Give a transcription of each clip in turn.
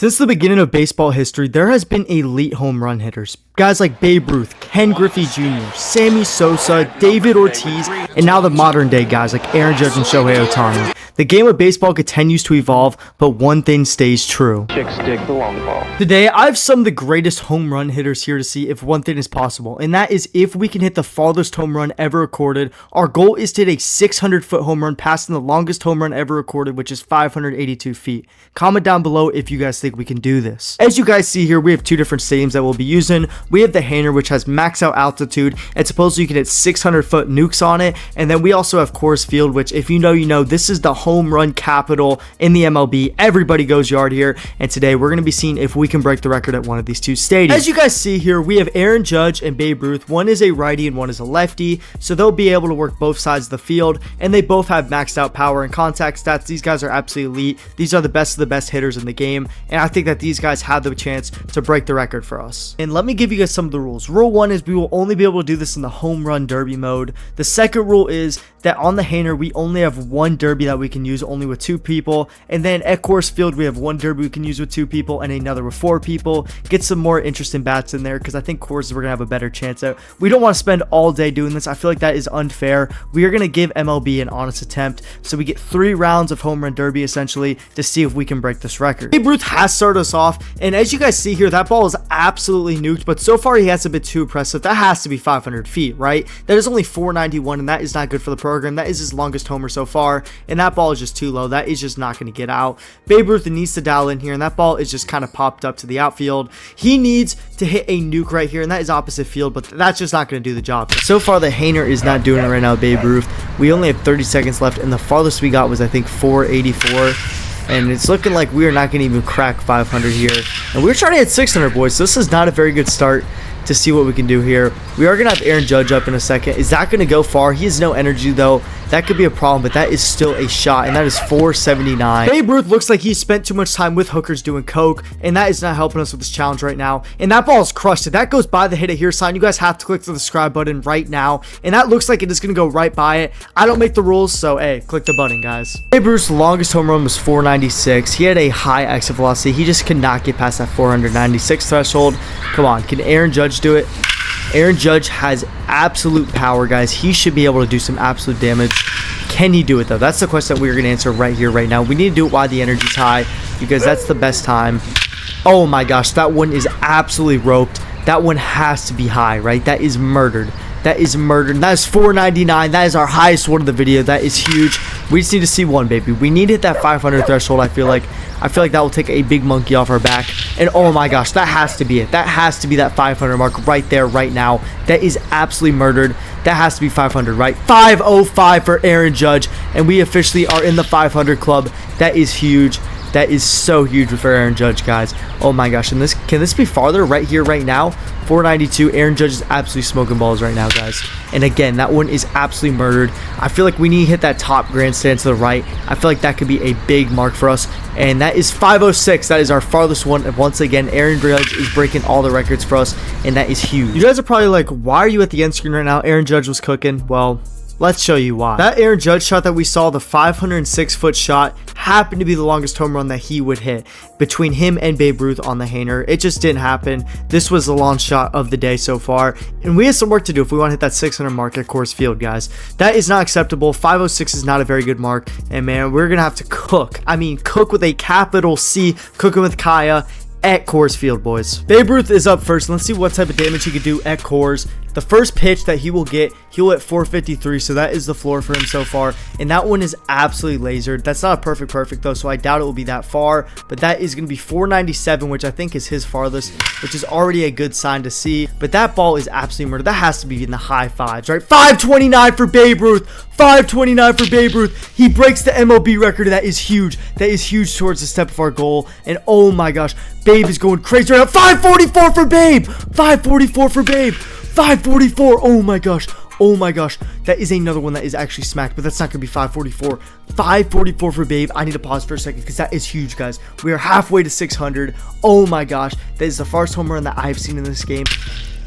Since the beginning of baseball history, there has been elite home run hitters. Guys like Babe Ruth, Ken Griffey Jr., Sammy Sosa, David Ortiz, and now the modern day guys like Aaron Judge and Shohei Ohtani. The game of baseball continues to evolve, but one thing stays true. Chicks dig the long ball. Today, I have some of the greatest home run hitters here to see if one thing is possible, and that is if we can hit the farthest home run ever recorded. Our goal is to hit a 600-foot home run, passing the longest home run ever recorded, which is 582 feet. Comment down below if you guys think we can do this. As you guys see here, we have two different stadiums that we'll be using. We have the Hanger, which has max out altitude, and supposedly you can hit 600-foot nukes on it, and then we also have Coors Field, which if you know, you know, this is the home run capital in the MLB. Everybody goes yard here, and today we're going to be seeing if we can break the record at one of these two stadiums. As you guys see here, we have Aaron Judge and Babe Ruth. One is a righty and one is a lefty, so they'll be able to work both sides of the field, and they both have maxed out power and contact stats. These guys are absolutely elite. These are the best of the best hitters in the game, and I think that these guys have the chance to break the record for us. And let me give you guys some of the rules. Rule 1 is we will only be able to do this in the home run derby mode. The second rule is that on the Hanger, we only have one derby that we can use only with 2 people, and then at Coors Field, we have one derby we can use with 2 people and another with 4 people. Get some more interesting bats in there because I think Coors we're going to have a better chance at. We don't want to spend all day doing this. I feel like that is unfair. We are going to give MLB an honest attempt, so we get 3 rounds of home run derby essentially to see if we can break this record. Babe Ruth has started us off, and as you guys see here, that ball is absolutely nuked, but so far he hasn't been too impressive. That has to be 500 feet, right? That is only 491, and that is not good for the program. That is his longest homer so far, and that ball is just too low. That is just not going to get out. Babe Ruth needs to dial in here, and that ball is just kind of popped up to the outfield. He needs to hit a nuke right here, and that is opposite field, but that's just not going to do the job. So far, the Hanger is not doing it right now, Babe Ruth. We only have 30 seconds left, and the farthest we got was, I think, 484. And it's looking like we are not going to even crack 500 here. And we're trying to hit 600, boys, so this is not a very good start to see what we can do here. We are going to have Aaron Judge up in a second. Is that going to go far? He has no energy, though. That could be a problem, but that is still a shot, and that is 479. Babe Ruth looks like he spent too much time with hookers doing coke, and that is not helping us with this challenge right now. And that ball is crushed. If that goes by the hit it here sign, you guys have to click the subscribe button right now, and that looks like it is going to go right by it. I don't make the rules, so hey, click the button, guys. Babe Ruth's longest home run was 496. He had a high exit velocity. He just could not get past that 496 threshold. Come on, can Aaron Judge do it? Aaron Judge has absolute power, guys. He should be able to do some absolute damage. Can he do it, though? That's the question that we're going to answer right here, right now. We need to do it while the energy's high because that's the best time. Oh, my gosh. That one is absolutely roped. That one has to be high, right? That is murdered. That is murdered. That is 499. That is our highest one of the video. That is huge. We just need to see one, baby. We need to hit that 500 threshold, I feel like. I feel like that will take a big monkey off our back. And oh my gosh, that has to be it. That has to be that 500 mark right there, right now. That is absolutely murdered. That has to be 500, right? 505 for Aaron Judge. And we officially are in the 500 club. That is huge. That is so huge for Aaron Judge, guys. Oh my gosh. And can this be farther right here, right now? 492. Aaron Judge is absolutely smoking balls right now, guys. And again, that one is absolutely murdered. I feel like we need to hit that top grandstand to the right. I feel like that could be a big mark for us. And that is 506. That is our farthest one. And once again, Aaron Judge is breaking all the records for us. And that is huge. You guys are probably like, why are you at the end screen right now? Aaron Judge was cooking. Well, let's show you why. That Aaron Judge shot that we saw, the 506-foot shot, happened to be the longest home run that he would hit between him and Babe Ruth on the Hanger. It just didn't happen. This was the long shot of the day so far, and we have some work to do if we want to hit that 600 mark at Coors Field, guys. That is not acceptable. 506 is not a very good mark, and man, we're gonna have to cook. I mean, cook with a capital C, cooking with Kaya at Coors Field, boys. Babe Ruth is up first. Let's see what type of damage he could do at Coors. The first pitch that he will get, he'll hit 453, so that is the floor for him so far, and that one is absolutely lasered. That's not a perfect though, so I doubt it will be that far, but that is going to be 497, which I think is his farthest, which is already a good sign to see. But that ball is absolutely murdered. That has to be in the high fives, right? 529 for Babe Ruth. 529 for Babe Ruth. He breaks the MLB record. That is huge. That is huge towards the step of our goal. And oh my gosh, Babe is going crazy right now. 544 for Babe. 544 for Babe. 544. Oh my gosh. Oh my gosh. That is another one that is actually smacked, but that's not going to be 544. 544 for Babe. I need to pause for a second because that is huge, guys. We are halfway to 600. Oh my gosh. That is the farthest home run that I've seen in this game.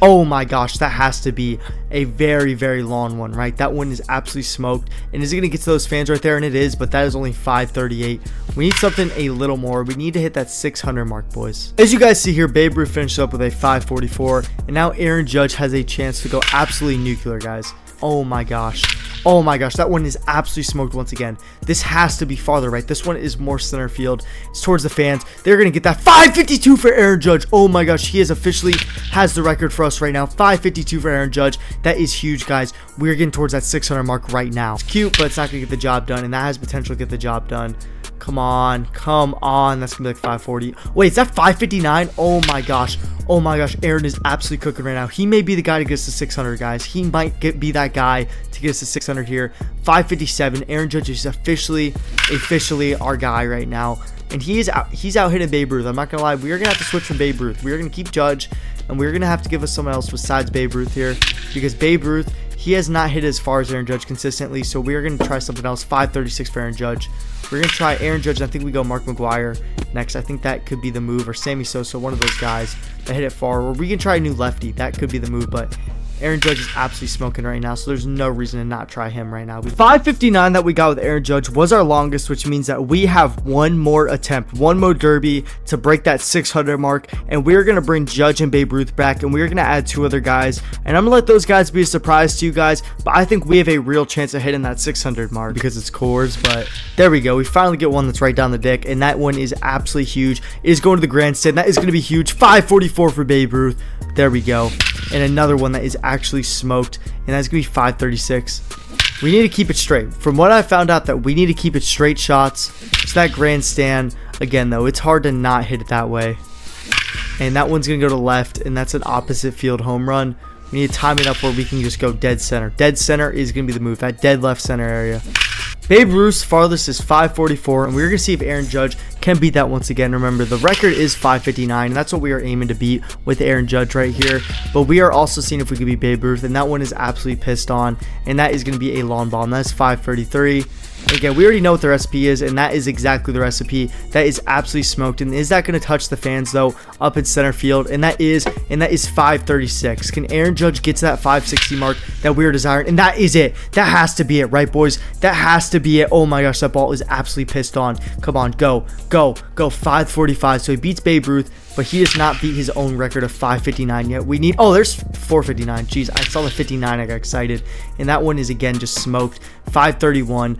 Oh my gosh, that has to be a very, very long one, right? That one is absolutely smoked. And is it going to get to those fans right there? And it is, but that is only 538. We need something a little more. We need to hit that 600 mark, boys. As you guys see here, Babe Ruth finished up with a 544. And now Aaron Judge has a chance to go absolutely nuclear, guys. Oh my gosh. Oh my gosh, that one is absolutely smoked once again. This has to be farther right. This one is more center field. It's towards the fans. They're going to get that 552 for Aaron Judge. Oh my gosh, he has officially has the record for us right now. 552 for Aaron Judge. That is huge, guys. We're getting towards that 600 mark right now. It's cute, but it's not going to get the job done, and that has potential to get the job done. Come on, come on. That's gonna be like 540. Wait, is that 559? Oh my gosh. Oh my gosh, Aaron is absolutely cooking right now. He may be the guy to get us to 600, guys. He might be that guy to get us to 600 here. 557. Aaron Judge is officially our guy right now. And he's out hitting Babe Ruth. I'm not gonna lie. We are gonna have to switch from Babe Ruth. We are gonna keep Judge, and we're gonna have to give us someone else besides Babe Ruth here, because Babe Ruth, he has not hit as far as Aaron Judge consistently. So we are gonna try something else. 536 for Aaron Judge. We're gonna try Aaron Judge. I think we go Mark McGwire next. I think that could be the move, or Sammy Sosa, one of those guys that hit it far. Or we can try a new lefty. That could be the move, but Aaron Judge is absolutely smoking right now, so there's no reason to not try him right now. 559 that we got with Aaron Judge was our longest, which means that we have one more attempt, one more derby to break that 600 mark, and we're going to bring Judge and Babe Ruth back, and we're going to add 2 other guys, and I'm going to let those guys be a surprise to you guys, but I think we have a real chance of hitting that 600 mark because it's Coors. But there we go. We finally get one that's right down the dick, and that one is absolutely huge. It is going to the grandstand. That is going to be huge. 544 for Babe Ruth. There we go. And another one that is actually smoked, and that's gonna be 536. We need to keep it straight. From what I found out, that we need to keep it straight shots. It's that grandstand. Again though, it's hard to not hit it that way. And that one's gonna go to left, and that's an opposite field home run. We need to time it up where we can just go dead center. Dead center is gonna be the move. That dead left center area. Babe Ruth's farthest is 544, and we're going to see if Aaron Judge can beat that once again. Remember, the record is 559, and that's what we are aiming to beat with Aaron Judge right here. But we are also seeing if we can beat Babe Ruth, and that one is absolutely pissed on, and that is going to be a long ball, and that's 533. Again, we already know what the recipe is, and that is exactly the recipe. That is absolutely smoked. And is that going to touch the fans though up in center field? And that is 536. Can Aaron Judge get to that 560 mark that we are desiring? And that is it. That has to be it, right, boys? That has to be it. Oh my gosh, that ball is absolutely pissed on. Come on, go, go, go. 545. So he beats Babe Ruth, but he does not beat his own record of 559 yet. We need, oh, there's 459. Jeez, I saw the 59. I got excited. And that one is again just smoked. 531.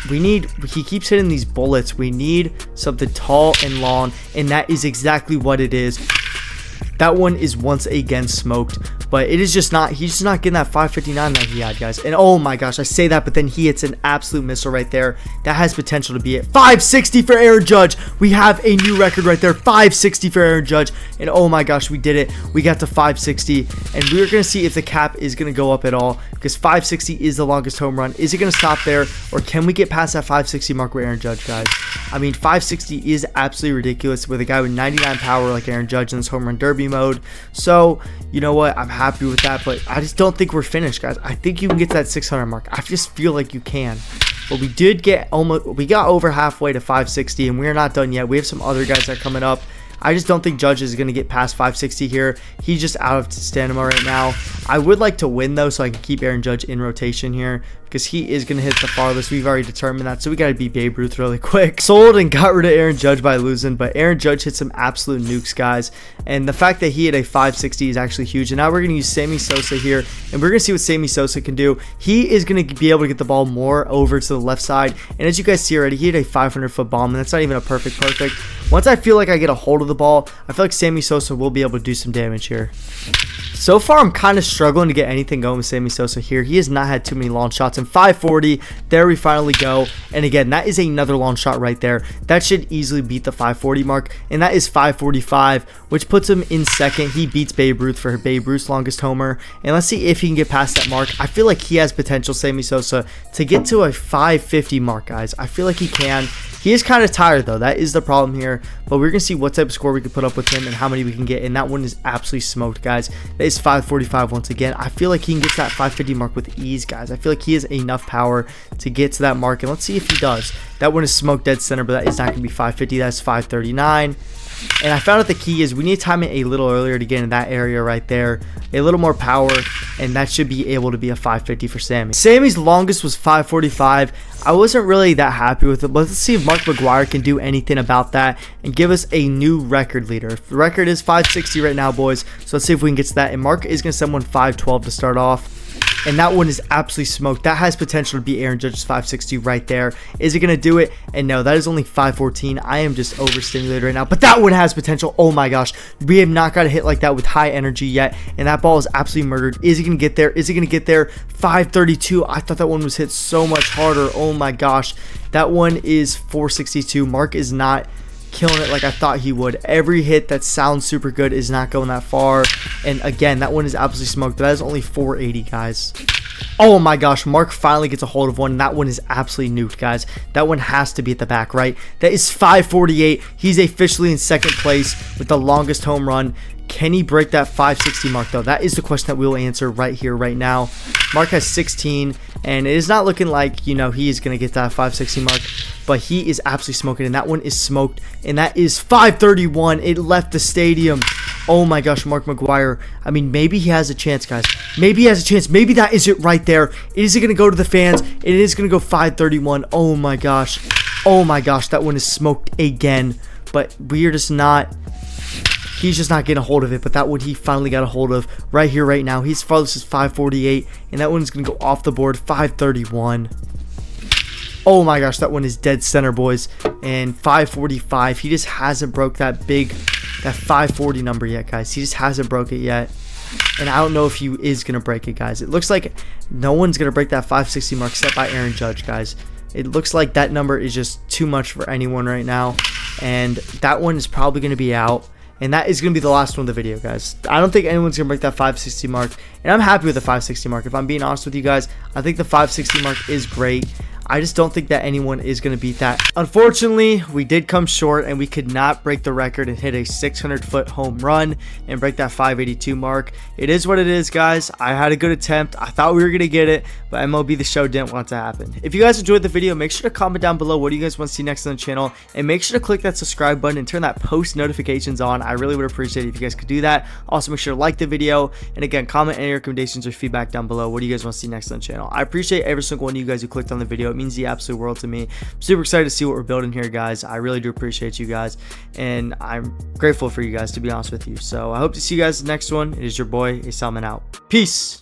He keeps hitting these bullets. We need something tall and long, and that is exactly what it is. That one is once again smoked, but it is just not, he's just not getting that 559 that he had, guys. And oh my gosh, I say that, but then he hits an absolute missile right there. That has potential to be it. 560 for Aaron Judge. We have a new record right there. 560 for Aaron Judge. And oh my gosh, we did it. We got to 560, and we're going to see if the cap is going to go up at all, because 560 is the longest home run. Is it going to stop there, or can we get past that 560 mark with Aaron Judge, guys? I mean, 560 is absolutely ridiculous with a guy with 99 power like Aaron Judge in this home run derby mode. So you know what, I'm happy with that, but I just don't think we're finished, guys. I think you can get to that 600 mark. I just feel like you can. But we got over halfway to 560, and we're not done yet. We have some other guys that are coming up. I just don't think Judge is going to get past 560 here. He's just out of stamina right now. I would like to win, though, so I can keep Aaron Judge in rotation here, because he is going to hit the farthest. We've already determined that, so we got to beat Babe Ruth really quick. Sold and got rid of Aaron Judge by losing, but Aaron Judge hit some absolute nukes, guys, and the fact that he hit a 560 is actually huge. And now we're going to use Sammy Sosa here, and we're going to see what Sammy Sosa can do. He is going to be able to get the ball more over to the left side, and as you guys see already, he hit a 500-foot bomb, and that's not even a perfect. Once I feel like I get a hold of the ball, I feel like Sammy Sosa will be able to do some damage here. So far, I'm kind of struggling to get anything going with Sammy Sosa here. He has not had too many long shots. And 540, there we finally go. And again, that is another long shot right there. That should easily beat the 540 mark. And that is 545, which puts him in second. He beats Babe Ruth for Babe Ruth's longest homer. And let's see if he can get past that mark. I feel like he has potential, Sammy Sosa, to get to a 550 mark, guys. I feel like he can. He is kind of tired, though. That is the problem here. But we're going to see what type of score we can put up with him and how many we can get. And that one is absolutely smoked, guys. That is 545 once again. I feel like he can get to that 550 mark with ease, guys. I feel like he has enough power to get to that mark. And let's see if he does. That one is smoked dead center, but that is not going to be 550. That's 539. And I found out the key is we need to time it a little earlier to get in that area right there. A little more power, and that should be able to be a 550 for Sammy. Sammy's longest was 545. I wasn't really that happy with it, but let's see if Mark McGwire can do anything about that and give us a new record leader. The record is 560 right now, boys. So let's see if we can get to that. And Mark is going to send one 512 to start off. And that one is absolutely smoked. That has potential to be Aaron Judge's 560 right there. Is it going to do it? And no, that is only 514. I am just overstimulated right now. But that one has potential. Oh my gosh. We have not got a hit like that with high energy yet. And that ball is absolutely murdered. Is he going to get there? Is he going to get there? 532. I thought that one was hit so much harder. Oh my gosh. That one is 462. Mark is not killing it like I thought he would. Every hit that sounds super good is not going that far. And again, that one is absolutely smoked. That is only 480, guys. Oh my gosh, Mark finally gets a hold of one. That one is absolutely nuked, guys. That one has to be at the back, right? That is 548. He's officially in second place with the longest home run. Can he break that 560 mark, though? That is the question that we'll answer right here, right now. Mark has 16, and it is not looking like, you know, he is going to get that 560 mark, but he is absolutely smoking, and that one is smoked, and that is 531. It left the stadium. Oh my gosh, Mark McGwire. I mean, maybe he has a chance, guys. Maybe he has a chance. Maybe that is it right there. Is it going to go to the fans? It is going to go 531. Oh my gosh. Oh my gosh, that one is smoked again, but we're just not... He's just not getting a hold of it, but that one he finally got a hold of right here, right now. His farthest is 548, and that one's going to go off the board, 531. Oh my gosh, that one is dead center, boys. And 545. He just hasn't broke that 540 number yet, guys. He just hasn't broke it yet. And I don't know if he is going to break it, guys. It looks like no one's going to break that 560 mark except by Aaron Judge, guys. It looks like that number is just too much for anyone right now. And that one is probably going to be out. And that is going to be the last one of the video, guys. I don't think anyone's going to break that 560 mark. And I'm happy with the 560 mark. If I'm being honest with you guys, I think the 560 mark is great. I just don't think that anyone is going to beat that. Unfortunately, we did come short, and we could not break the record and hit a 600-foot home run and break that 582 mark. It is what it is, guys. I had a good attempt. I thought we were going to get it, but MLB The Show didn't want it to happen. If you guys enjoyed the video, make sure to comment down below what do you guys want to see next on the channel, and make sure to click that subscribe button and turn that post notifications on. I really would appreciate it if you guys could do that. Also, make sure to like the video, and again, comment any recommendations or feedback down below. What do you guys want to see next on the channel? I appreciate every single one of you guys who clicked on the video. It means the absolute world to me. I'm super excited to see what we're building here, guys. I really do appreciate you guys, and I'm grateful for you guys, to be honest with you. So I hope to see you guys in the next one. It is your boy, Asalman, out. Peace.